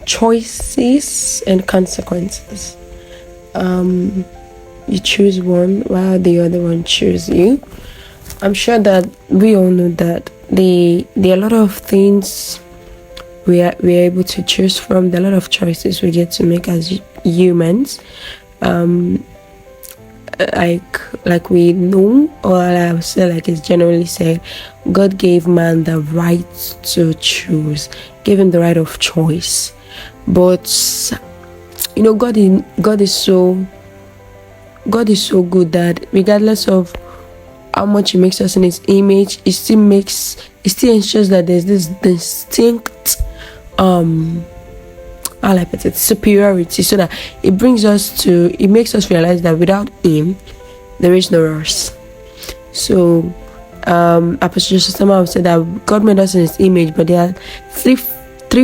choices and consequences. You choose one while the other one choose you. I'm sure that we all know that there are a lot of things we're able to choose from. There are a lot of choices we get to make as humans. Like we know, or I would say, like it's generally said, God gave man the right to choose, gave him the right of choice. But God is so good that regardless of how much he makes us in his image, it still ensures that there's this distinct superiority, so that it makes us realize that without him there is no us. So Apostle Joseph would say that God made us in his image, but there are three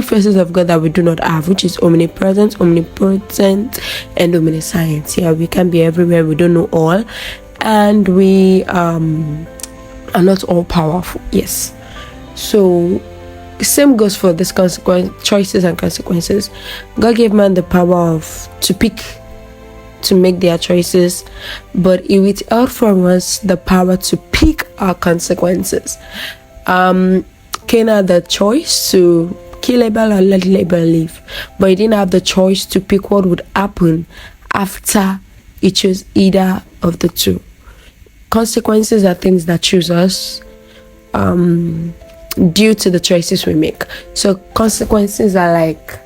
faces of God that we do not have, which is omnipresent, omnipotent, and omniscience. Yeah, we can be everywhere, we don't know all, and we are not all powerful. Yes. So same goes for this choices and consequences. God gave man the power to make their choices, but he withheld from us the power to pick our consequences. Cain had the choice to kill Abel or let Abel live, but he didn't have the choice to pick what would happen after he chose either of the two. Consequences are things that choose us due to the choices we make. So consequences are like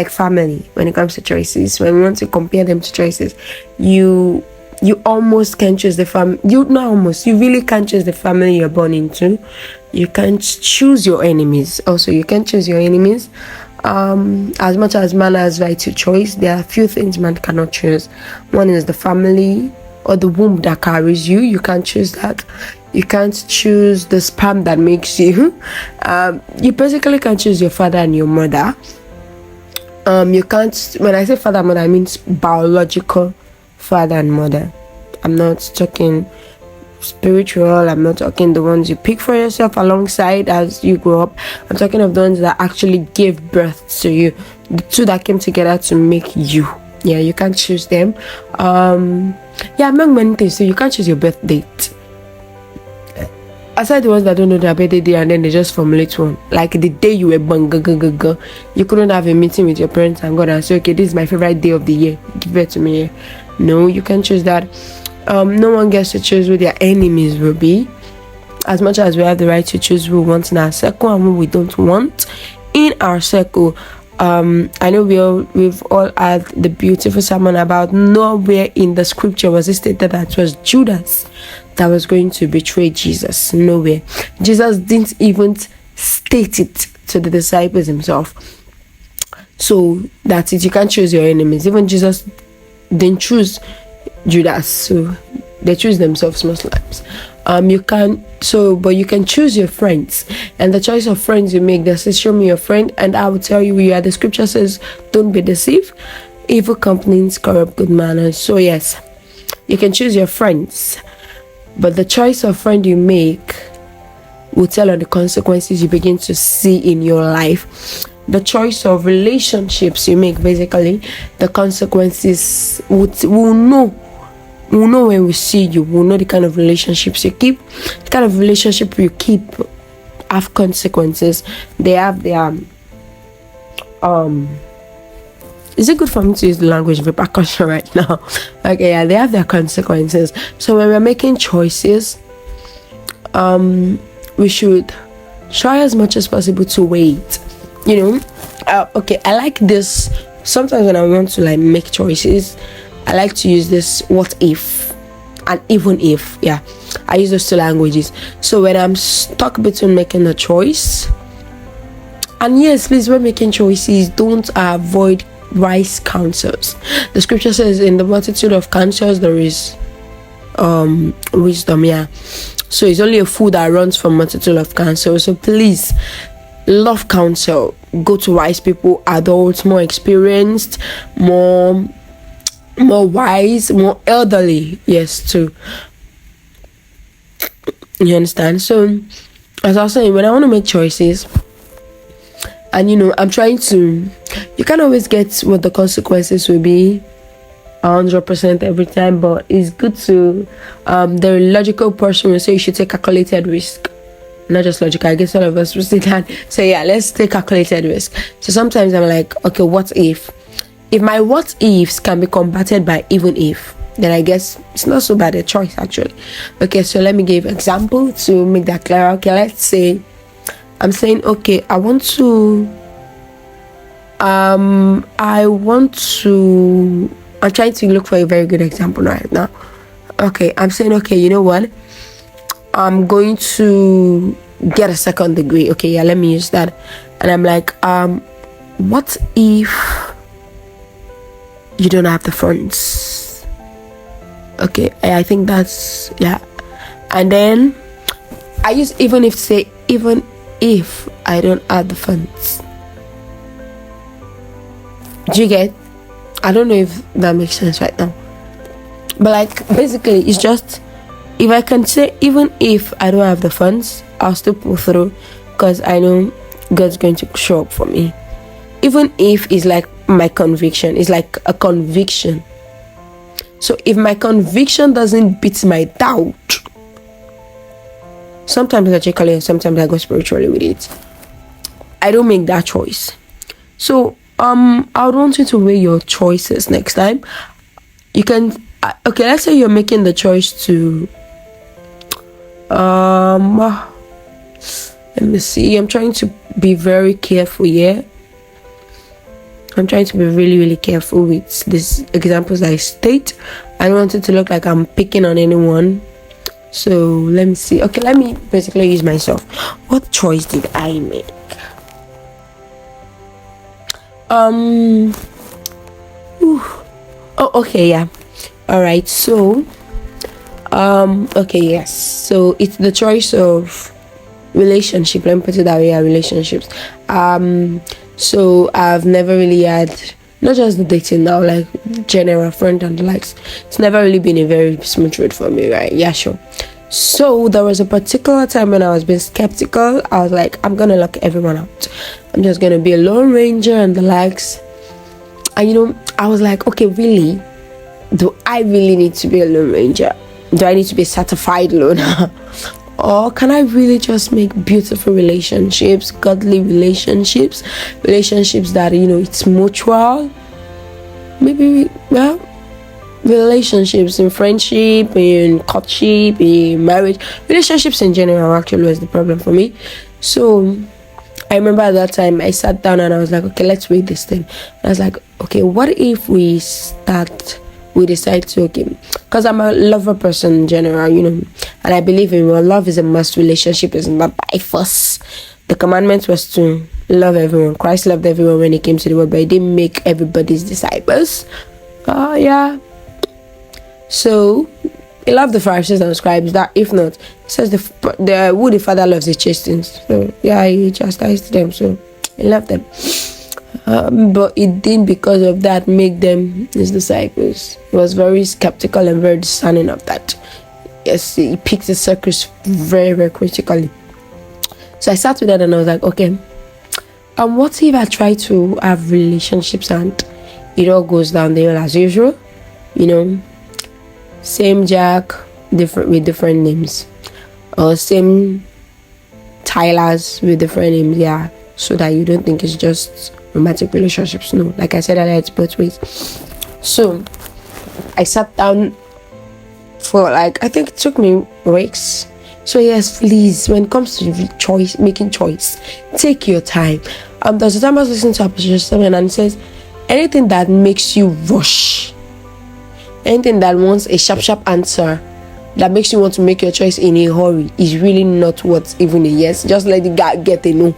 family when it comes to choices. When we want to compare them to choices, you almost can't choose the family. You really can't choose the family you're born into. You can't choose your enemies. Also, you can't choose your enemies. As much as man has right to choice, there are a few things man cannot choose. One is the family or the womb that carries you. You can't choose that. You can't choose the sperm that makes you. You basically can't choose your father and your mother. You can't, when I say father and mother, I mean biological father and mother. I'm not talking spiritual. I'm not talking the ones you pick for yourself alongside as you grow up. I'm talking of the ones that actually gave birth to you, the two that came together to make you. Yeah, you can't choose them. Among many things. So you can't choose your birth date. Aside the ones that don't know their birthday day and then they just formulate one, like the day you were born, you couldn't have a meeting with your parents and God and say, okay, this is my favorite day of the year, give it to me. No, you can't choose that. No one gets to choose who their enemies will be, as much as we have the right to choose who we want in our circle and who we don't want in our circle. I know we've all had the beautiful sermon about nowhere in the scripture was it stated that it was Judas that was going to betray Jesus. Nowhere. Jesus didn't even state it to the disciples himself. So that's it. You can't choose your enemies. Even Jesus didn't choose Judas, so they choose themselves most times. But you can choose your friends, and the choice of friends you make, they say, show me your friend and I will tell you who you are. The scripture says, don't be deceived, evil companies corrupt good manners. So yes, you can choose your friends, but the choice of friend you make will tell on the consequences you begin to see in your life. The choice of relationships you make, basically the consequences will know. We'll know when we see you. We'll know the kind of relationships you keep. The kind of relationship you keep have consequences. They have their is it good for me to use the language of repercussion right now? Okay, yeah, they have their consequences. So when we're making choices, we should try as much as possible to wait. Okay, I like this. Sometimes when I want to make choices, I like to use this what if and even if. Yeah, I use those two languages. So when I'm stuck between making a choice, and yes, please, when making choices, don't avoid wise counsels. The scripture says, in the multitude of counsels there is wisdom. Yeah, so it's only a fool that runs from multitude of counsel. So please, love counsel. Go to wise people, adults, more experienced, more wise, more elderly. Yes, too. You understand? So as I was saying, when I want to make choices, And I'm trying to, you can't always get what the consequences will be 100% every time, but it's good to, the logical person will say you should take calculated risk. Not just logical, I guess all of us will say that. So yeah, let's take calculated risk. So sometimes I'm like, okay, what if my what ifs can be combated by even if, then I guess it's not so bad a choice actually. Okay, so let me give an example to make that clear. Okay, let's say I'm saying, okay, I'm trying to look for a very good example right now. Okay, I'm saying, okay, you know what? I'm going to get a second degree. Okay, yeah, let me use that. And I'm like, what if you don't have the funds? Okay, I think that's, yeah. And then I use even if to say, even if I don't have the funds. Do you get? I don't know if that makes sense right now. But like, basically, it's just, if I can say, even if I don't have the funds, I'll still pull through because I know God's going to show up for me. Even if it's like my conviction, it's like a conviction. So if my conviction doesn't beat my doubt, sometimes logically and sometimes I go spiritually with it, I don't make that choice. So I would want you to weigh your choices next time. You can, okay, let's say you're making the choice to let me see, I'm trying to be very careful here. I'm trying to be really, really careful with these examples I state. I don't want it to look like I'm picking on anyone. So let me see. Okay, let me basically use myself. What choice did I make? Oh, okay, yeah. All right. So, okay, yes. So it's the choice of relationship. Let me put it that way. Yeah, relationships. So I've never really had, not just the dating now, like general friend and the likes. It's never really been a very smooth road for me, right? Yeah, sure. So there was a particular time when I was being skeptical. I was like, I'm gonna lock everyone out. I'm just gonna be a lone ranger and the likes. And I was like, okay, really? Do I really need to be a lone ranger? Do I need to be a certified loner? Or can I really just make beautiful relationships, godly relationships, relationships that, it's mutual? Maybe, well, relationships in friendship, in courtship, in marriage, relationships in general actually was the problem for me. So I remember at that time I sat down and I was like, okay, let's weigh this thing. And I was like, okay, what if we decide to, okay, because I'm a lover person in general, and I believe in love is a must. Relationship is not by force. The commandment was to love everyone. Christ loved everyone when he came to the world, but he didn't make everybody's disciples. Yeah. So he loved the Pharisees and scribes. That if not, he says the who the Father loves he chastens. So yeah, he chastised them. So he loved them. But it didn't because of that make them his disciples. He was very skeptical and very discerning of that. Yes, he picked his circles very, very critically. So I sat with that and I was like, okay, what if I try to have relationships and it all goes down the hill as usual? Same Jack, with different names, or same Tylers with different names, yeah, so that you don't think it's just romantic relationships. No, like I said earlier, it's both ways. So I sat down for I think it took me weeks. So yes, please, when it comes to making choice, take your time. There's a time I was listening to Apostle 7 and it says, anything that makes you rush, anything that wants a sharp answer, that makes you want to make your choice in a hurry, is really not what's even a yes. Just let the guy get a no.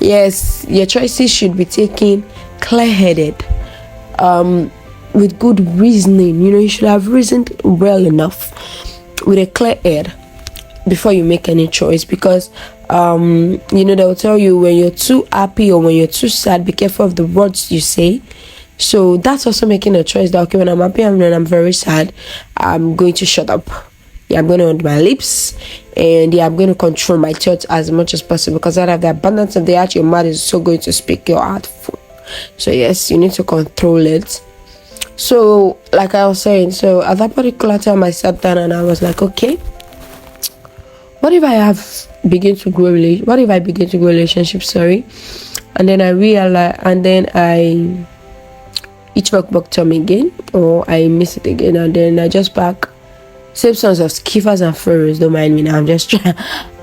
Yes, your choices should be taken clear-headed, with good reasoning. You should have reasoned well enough with a clear head before you make any choice, because they'll tell you when you're too happy or when you're too sad, be careful of the words you say. So that's also making a choice that, okay, when I'm happy and when I'm very sad, I'm going to shut up. Yeah, I'm going to hold my lips. And yeah, I'm going to control my thoughts as much as possible, because out of the abundance of the heart, your mouth is so going to speak your heart full. So yes, you need to control it. So like I was saying, so at that particular time I sat down and I was like, okay, what if I begin to grow relationships, and then I realize, and then I each back to me again, or I miss it again, and then I just back same sons of skiffers and furrows. Don't mind me now, I'm just trying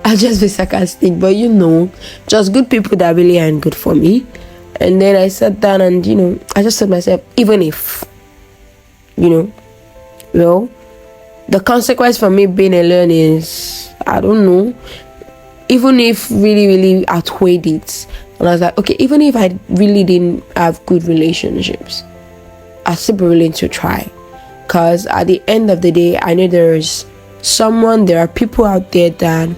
I'll just be sarcastic, but just good people that really aren't good for me. And then I sat down and I just said to myself, even if well, the consequence for me being alone is, I don't know, even if really outweighed it. And I was like, okay, even if I really didn't have good relationships, I'd still be willing to try. Because at the end of the day, I know there are people out there that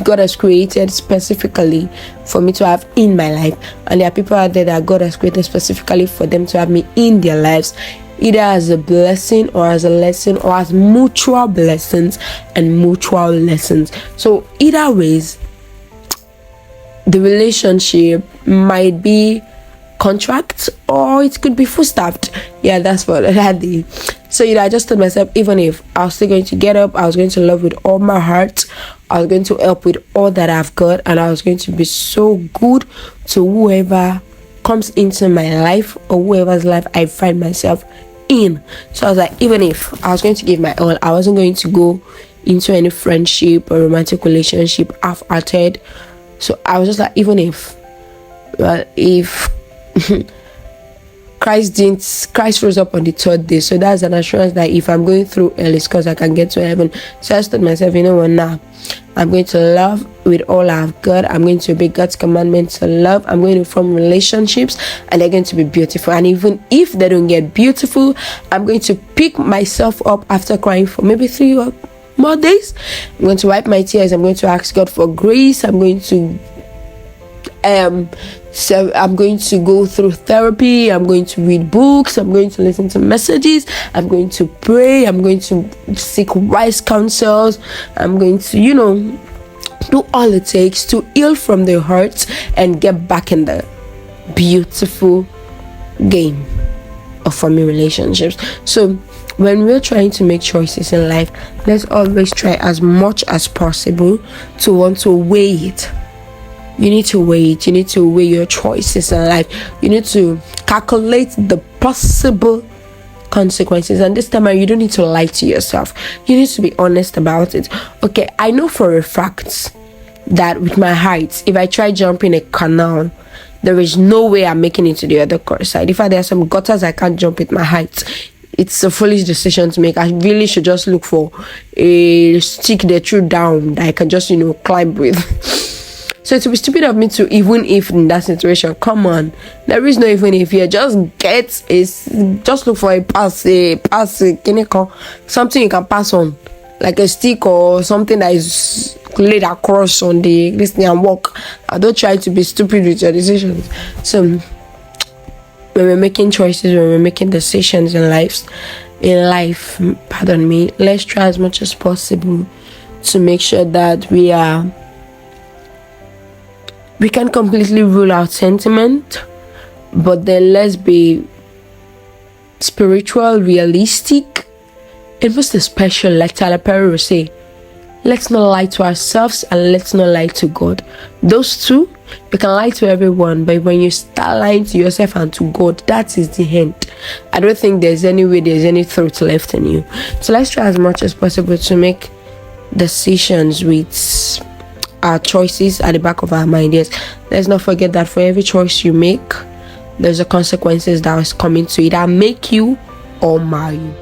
God has created specifically for me to have in my life, and there are people out there that God has created specifically for them to have me in their lives, either as a blessing or as a lesson, or as mutual blessings and mutual lessons. So either ways, the relationship might be contract or it could be full staffed. Yeah, that's what I had. So I just told myself, even if I was still going to get up, I was going to love with all my heart, I was going to help with all that I've got, and I was going to be so good to whoever comes into my life or whoever's life I find myself in. So I was like, even if I was going to give my all, I wasn't going to go into any friendship or romantic relationship half-hearted. So I was just like, even if Christ rose up on the third day, so that's an assurance that if I'm going through hell, it's because I can get to heaven. So I told myself, now I'm going to love with all I've got. I'm going to obey God's commandment to love. I'm going to form relationships, and they're going to be beautiful. And even if they don't get beautiful, I'm going to pick myself up after crying for maybe 3 or more days. I'm going to wipe my tears. I'm going to ask God for grace. I'm going to go through therapy. I'm going to read books. I'm going to listen to messages. I'm going to pray. I'm going to seek wise counsels. I'm going to, do all it takes to heal from the hurt and get back in the beautiful game of forming relationships. So when we're trying to make choices in life, let's always try as much as possible to want to weigh it. You need to weigh it. You need to weigh your choices in life. You need to calculate the possible consequences. And this time you don't need to lie to yourself. You need to be honest about it. Okay, I know for a fact that with my height, if I try jumping a canal, there is no way I'm making it to the other side. In fact, there are some gutters I can't jump with my height. It's a foolish decision to make. I really should just look for a stick that threw down that I can just, climb with. So it would be stupid of me to, even if in that situation, come on, there is no even if you just look for a pass, something you can pass on, like a stick or something that is laid across on the listening and walk. I don't try to be stupid with your decisions. So when we're making choices, when we're making decisions in life, let's try as much as possible to make sure that we can completely rule out sentiment, but then let's be spiritual, realistic, and most especially, like Tyler Perry will say, let's not lie to ourselves and let's not lie to God. Those two, you can lie to everyone, but when you start lying to yourself and to God, that is the end. I don't think there's any truth left in you. So let's try as much as possible to make decisions with our choices at the back of our mind. Yes, let's not forget that for every choice you make, there's a consequences that is coming to either make you or mar you.